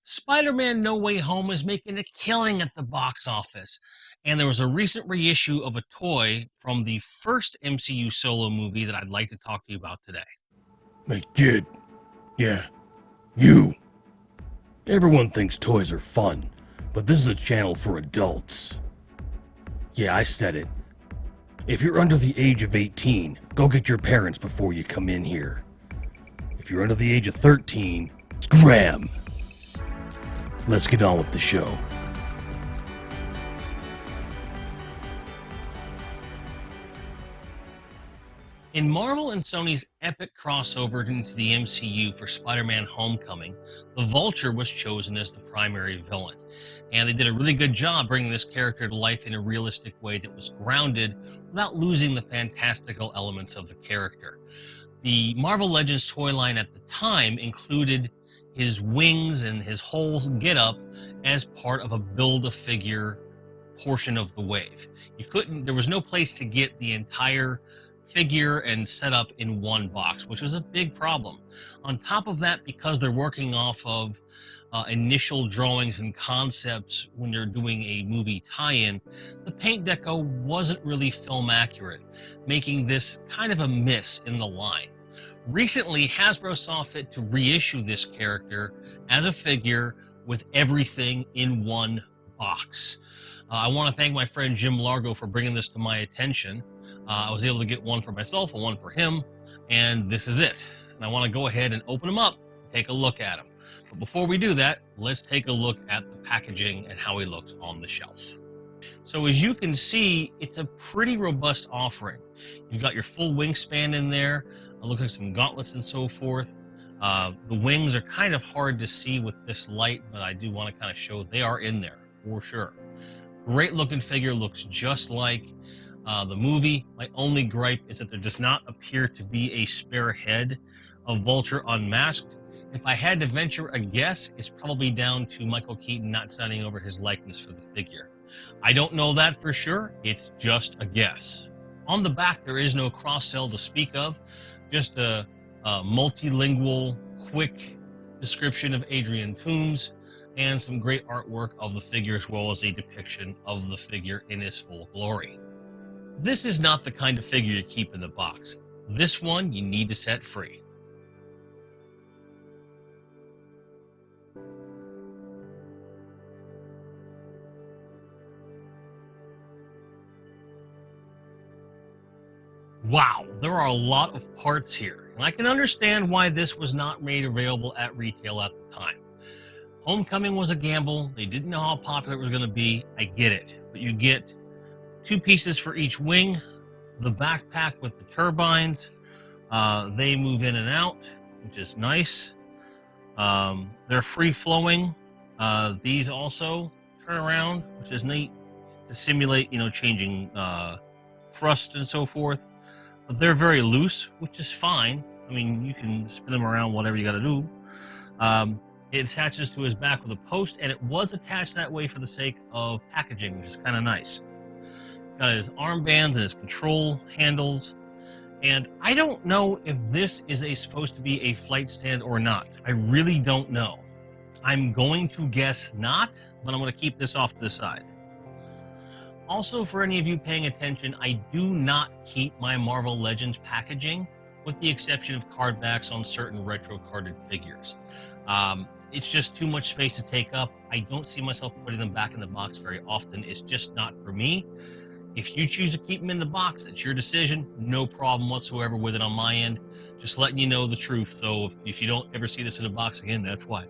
Spider-Man No Way Home is making a killing at the box office, and there was a recent reissue of a toy from the first MCU solo movie that I'd like to talk to you about today. Hey, kid. Yeah, you. Everyone thinks toys are fun, but this is a channel for adults. Yeah, I said it. If you're under the age of 18, go get your parents before you come in here. If you're under the age of 13, scram! Let's get on with the show. In Marvel and Sony's epic crossover into the MCU for Spider-Man Homecoming, the Vulture was chosen as the primary villain. And they did a really good job bringing this character to life in a realistic way that was grounded without losing the fantastical elements of the character. The Marvel Legends toy line at the time included his wings and his whole getup as part of a build-a-figure portion of the wave. There was no place to get the entire figure and setup in one box, which was a big problem. On top of that, because they're working off of initial drawings and concepts when they're doing a movie tie-in, the paint deco wasn't really film accurate, making this kind of a miss in the line. Recently, Hasbro saw fit to reissue this character as a figure with everything in one box. I want to thank my friend Jim Largo for bringing this to my attention. I was able to get one for myself and one for him, and this is it. And I want to go ahead and open them up and take a look at him. But before we do that, let's take a look at the packaging and how he looks on the shelf. So as you can see, it's a pretty robust offering. You've got your full wingspan in there, looking at some gauntlets and so forth. The wings are kind of hard to see with this light, but I do want to kind of show they are in there for sure. Great looking figure, looks just like the movie. My only gripe is that there does not appear to be a spare head of Vulture unmasked. If I had to venture a guess, it's probably down to Michael Keaton not signing over his likeness for the figure. I don't know that for sure, it's just a guess. On the back, there is no cross-sell to speak of, just a multilingual, quick description of Adrian Toomes and some great artwork of the figure, as well as a depiction of the figure in his full glory. This is not the kind of figure you keep in the box. This one you need to set free. Wow, there are a lot of parts here, and I can understand why this was not made available at retail at the time. Homecoming was a gamble. They didn't know how popular it was going to be. I get it. But you get 2 pieces for each wing, the backpack with the turbines. They move in and out, which is nice. They're free-flowing. These also turn around, which is neat to simulate, changing thrust and so forth. But they're very loose, which is fine. I mean, you can spin them around, whatever you got to do. It attaches to his back with a post, and it was attached that way for the sake of packaging, which is kind of nice. Got his armbands and his control handles, and I don't know if this is supposed to be a flight stand or not. I really don't know. I'm going to guess not, but I'm going to keep this off to the side. Also, for any of you paying attention, I do not keep my Marvel Legends packaging, with the exception of card backs on certain retro carded figures. It's just too much space to take up. I don't see myself putting them back in the box very often. It's just not for me. If you choose to keep them in the box, it's your decision. No problem whatsoever with it on my end. Just letting you know the truth. So if you don't ever see this in a box again, that's why.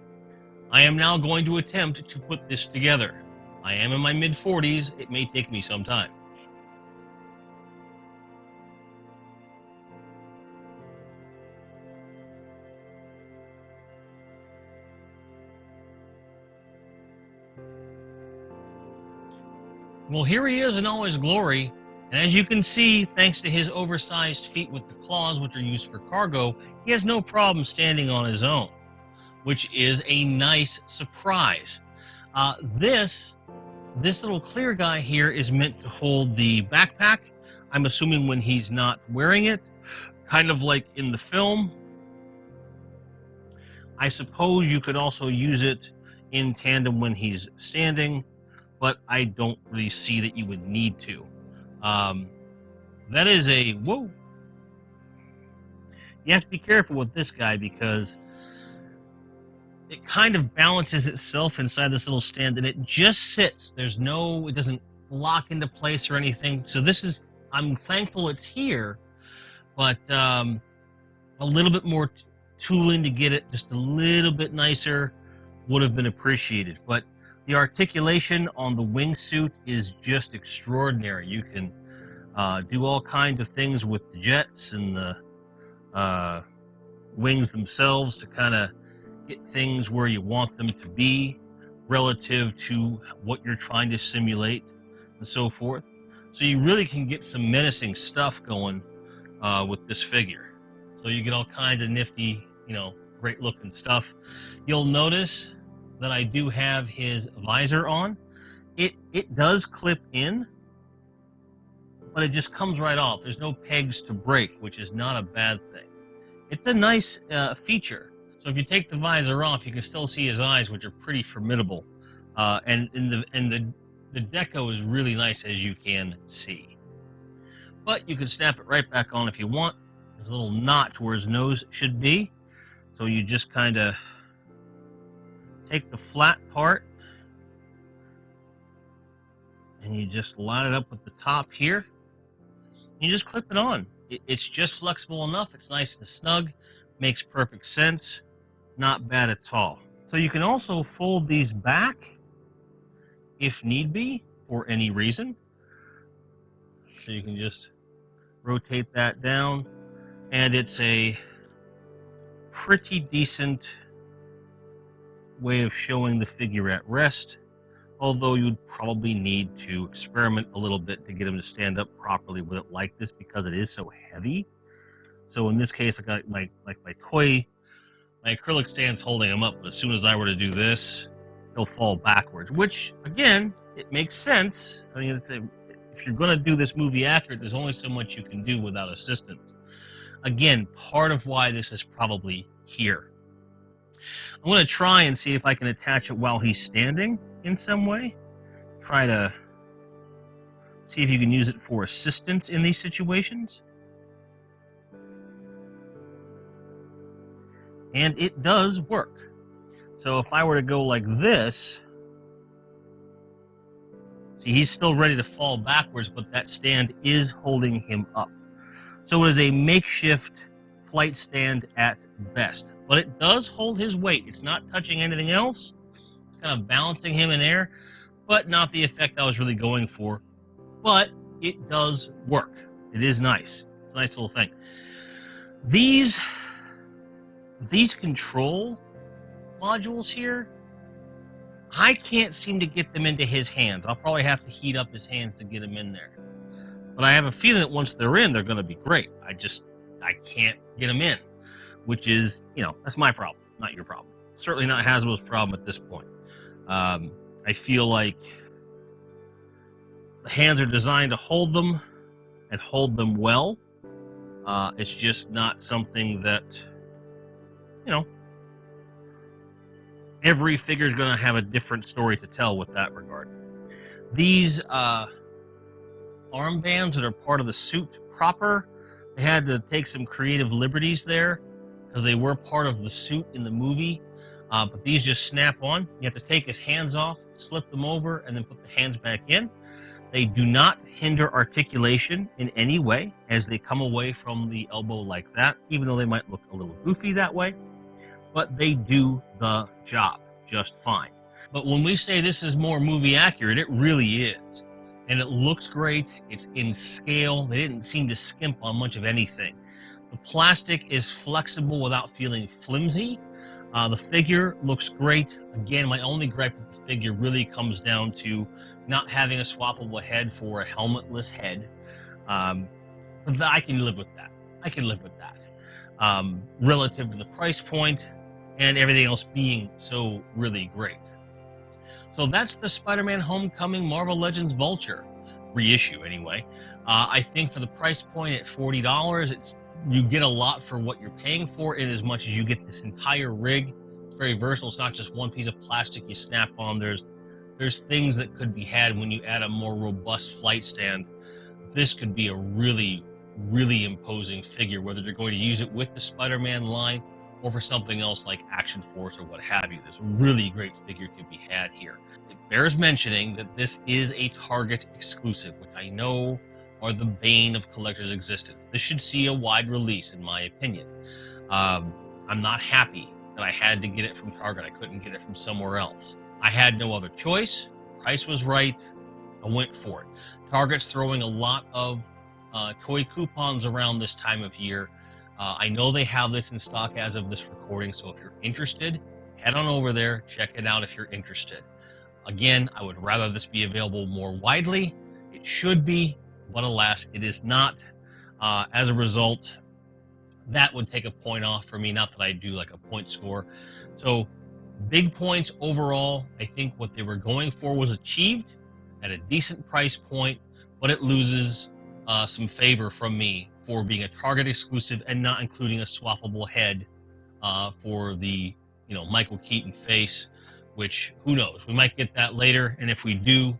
I am now going to attempt to put this together. I am in my mid-40s. It may take me some time. Well, here he is in all his glory, and as you can see, thanks to his oversized feet with the claws, which are used for cargo, he has no problem standing on his own, which is a nice surprise. This little clear guy here is meant to hold the backpack. I'm assuming when he's not wearing it, kind of like in the film. I suppose you could also use it in tandem when he's standing, but I don't really see that you would need to. That is a whoa. You have to be careful with this guy because it kind of balances itself inside this little stand, and it just sits. It doesn't lock into place or anything. So I'm thankful it's here, but a little bit more tooling to get it just a little bit nicer would have been appreciated. But the articulation on the wingsuit is just extraordinary. You can do all kinds of things with the jets and the wings themselves to kind of get things where you want them to be relative to what you're trying to simulate and so forth. So you really can get some menacing stuff going with this figure. So you get all kinds of nifty, great looking stuff. You'll notice that I do have his visor on. It does clip in, but it just comes right off. There's no pegs to break, which is not a bad thing. It's a nice feature. So if you take the visor off, you can still see his eyes, which are pretty formidable. And the deco is really nice, as you can see. But you can snap it right back on if you want. There's a little notch where his nose should be. So you just kind of take the flat part and you just line it up with the top here. You just clip it on. It's just flexible enough. It's nice and snug. Makes perfect sense. Not bad at all. So you can also fold these back if need be for any reason. So you can just rotate that down, and it's a pretty decent way of showing the figure at rest, although you'd probably need to experiment a little bit to get him to stand up properly with it like this because it is so heavy. So in this case, I got my acrylic stand's holding him up, but as soon as I were to do this, he'll fall backwards, which, again, it makes sense. I mean, if you're going to do this movie accurate, there's only so much you can do without assistance. Again, part of why this is probably here. I'm going to try and see if I can attach it while he's standing in some way. Try to see if you can use it for assistance in these situations. And it does work. So if I were to go like this, see, he's still ready to fall backwards, but that stand is holding him up. So it is a makeshift flight stand at best, but it does hold his weight. It's not touching anything else. It's kind of balancing him in air, but not the effect I was really going for. But it does work. It is nice. It's a nice little thing. These control modules here, I can't seem to get them into his hands. I'll probably have to heat up his hands to get them in there. But I have a feeling that once they're in, they're going to be great. I can't get them in, which is, that's my problem, not your problem. Certainly not Hasbro's problem at this point. I feel like the hands are designed to hold them and hold them well. It's just not something that, every figure is going to have a different story to tell with that regard. These armbands that are part of the suit proper, they had to take some creative liberties there because they were part of the suit in the movie. But these just snap on. You have to take his hands off, slip them over, and then put the hands back in. They do not hinder articulation in any way as they come away from the elbow like that, even though they might look a little goofy that way. But they do the job just fine. But when we say this is more movie accurate, it really is. And it looks great. It's in scale. They didn't seem to skimp on much of anything. The plastic is flexible without feeling flimsy. The figure looks great. Again, my only gripe with the figure really comes down to not having a swappable head for a helmetless head. But I can live with that. Relative to the price point and everything else being so really great. So that's the Spider-Man Homecoming Marvel Legends Vulture, reissue anyway. I think for the price point at $40, you get a lot for what you're paying for, in as much as you get this entire rig It's very versatile. It's not just one piece of plastic you snap on. There's things that could be had when you add a more robust flight stand. This could be a really, really imposing figure, whether they're going to use it with the Spider-Man line or for something else like Action Force or what have you. There's a really great figure to be had here. It bears mentioning that this is a Target exclusive, which I know are the bane of collectors' existence. This should see a wide release, in my opinion. I'm not happy that I had to get it from Target. I couldn't get it from somewhere else. I had no other choice. Price was right. I went for it. Target's throwing a lot of toy coupons around this time of year. I know they have this in stock as of this recording, so if you're interested, head on over there, check it out if you're interested. Again, I would rather this be available more widely. It should be, but alas, it is not. As a result, that would take a point off for me. Not that I do like a point score. So big points overall. I think what they were going for was achieved at a decent price point, but it loses some favor from me for being a Target exclusive and not including a swappable head for the Michael Keaton face, which who knows, we might get that later, and if we do,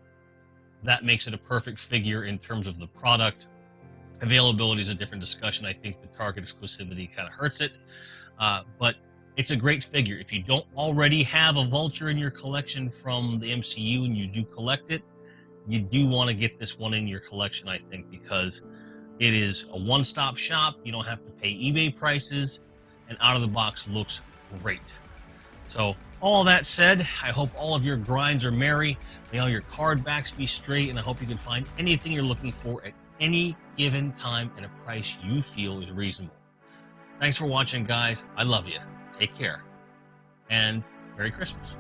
that makes it a perfect figure in terms of the product. Availability is a different discussion. I think the Target exclusivity kind of hurts it, but it's a great figure. If you don't already have a Vulture in your collection from the MCU and you do collect it, you do want to get this one in your collection, I think, because it is a one-stop shop. You don't have to pay eBay prices, and out of the box looks great. So all that said, I hope all of your grinds are merry. May all your card backs be straight, and I hope you can find anything you're looking for at any given time at a price you feel is reasonable. Thanks for watching, guys. I love you. Take care, and Merry Christmas.